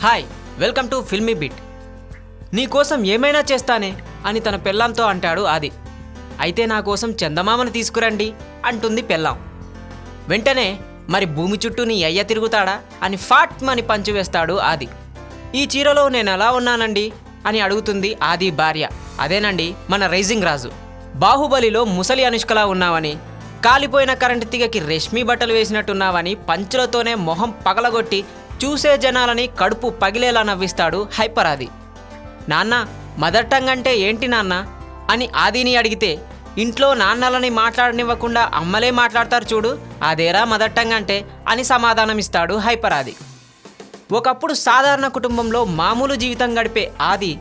Hi, welcome to filmy bit. నీకోసం ఏమైనా చేస్తానే అని తన పెళ్ళాంతో అంటాడు ఆది. అయితే నా కోసం చందమామను తీసుకురండి అంటుంది పెళ్ళాం. వెంటనే మరి భూమి చుట్టూ నీ అయ్య తిరుగుతాడా అని ఫాట్మని పంచి వేస్తాడు ఆది. ఈ చీరలో నేను ఎలా ఉన్నానండి అని అడుగుతుంది ఆది భార్య. అదేనండి మన రైజింగ్ రాజు. బాహుబలిలో ముసలి అనుష్కలా ఉన్నావని, కాలిపోయిన కరెంటు తీగకి రెష్మీ బట్టలు వేసినట్టున్నావని పంచులతోనే మొహం పగలగొట్టి చూసే జనాలని కడుపు పగిలేలా నవ్విస్తాడు హైపర్ ఆది. నాన్న, మదర్ టంగ్ అంటే ఏంటి నాన్న అని ఆదిని అడిగితే, ఇంట్లో నాన్నలని మాట్లాడనివ్వకుండా అమ్మలే మాట్లాడతారు చూడు, అదేరా మదర్ టంగ్ అంటే అని సమాధానమిస్తాడు హైపర్ ఆది. ఒకప్పుడు సాధారణ కుటుంబంలో మామూలు జీవితం గడిపే ఆది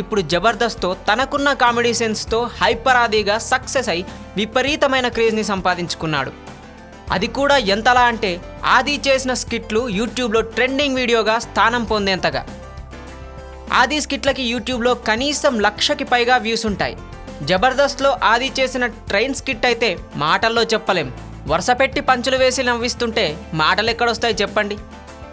ఇప్పుడు జబర్దస్త్తో తనకున్న కామెడీ సెన్స్తో హైపర్ ఆదిగా సక్సెస్ అయి విపరీతమైన క్రేజ్ని సంపాదించుకున్నాడు. అది కూడా ఎంతలా అంటే ఆది చేసిన స్కిట్లు యూట్యూబ్లో ట్రెండింగ్ వీడియోగా స్థానం పొందేంతగా. ఆది స్కిట్లకి యూట్యూబ్లో కనీసం 1,00,000కి పైగా వ్యూస్ ఉంటాయి. జబర్దస్త్లో ఆది చేసిన ట్రైన్ స్కిట్ అయితే మాటల్లో చెప్పలేం. వరుస పెట్టి పంచులు వేసి నవ్విస్తుంటే మాటలు ఎక్కడొస్తాయి చెప్పండి.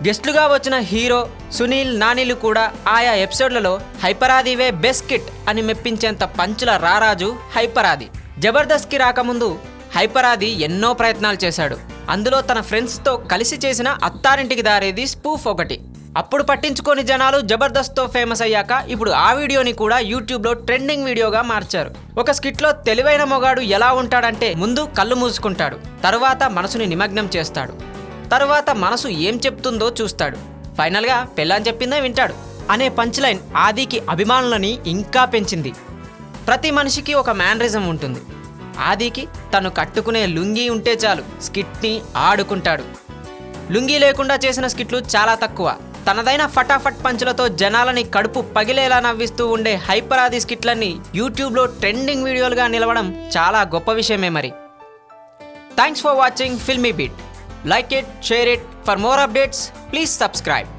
గెస్ట్లుగా వచ్చిన హీరో సునీల్, నానిలు కూడా ఆయా ఎపిసోడ్లలో హైపర్ ఆదివే బెస్ట్ స్కిట్ అని మెప్పించేంత పంచుల రారాజు హైపర్ ఆది. జబర్దస్త్కి రాకముందు హైపర్ ఆది ఎన్నో ప్రయత్నాలు చేశాడు. అందులో తన ఫ్రెండ్స్తో కలిసి చేసిన అత్తారింటికి దారేది స్పూఫ్ ఒకటి. అప్పుడు పట్టించుకోని జనాలు జబర్దస్త్తో ఫేమస్ అయ్యాక ఇప్పుడు ఆ వీడియోని కూడా యూట్యూబ్లో ట్రెండింగ్ వీడియోగా మార్చారు. ఒక స్కిట్లో తెలివైన మొగాడు ఎలా ఉంటాడంటే, ముందు కళ్ళు మూసుకుంటాడు, తరువాత మనసుని నిమగ్నం చేస్తాడు, తరువాత మనసు ఏం చెప్తుందో చూస్తాడు, ఫైనల్గా పెళ్ళాని చెప్పిందే వింటాడు అనే పంచ్ లైన్ ఆదికి అభిమానులని ఇంకా పెంచింది. ప్రతి మనిషికి ఒక మేనరిజం ఉంటుంది. ఆదికి తను కట్టుకునే లుంగీ ఉంటే చాలు స్కిట్ని ఆడుకుంటాడు. లుంగీ లేకుండా చేసిన స్కిట్లు చాలా తక్కువ. తనదైన ఫటాఫట్ పంచులతో జనాలని కడుపు పగిలేలా నవ్విస్తూ ఉండే హైపర్ ఆది స్కిట్లన్నీ యూట్యూబ్లో ట్రెండింగ్ వీడియోలుగా నిలవడం చాలా గొప్ప విషయమే మరి. Thanks for watching filmy bit. Like it, share it. For more updates please subscribe.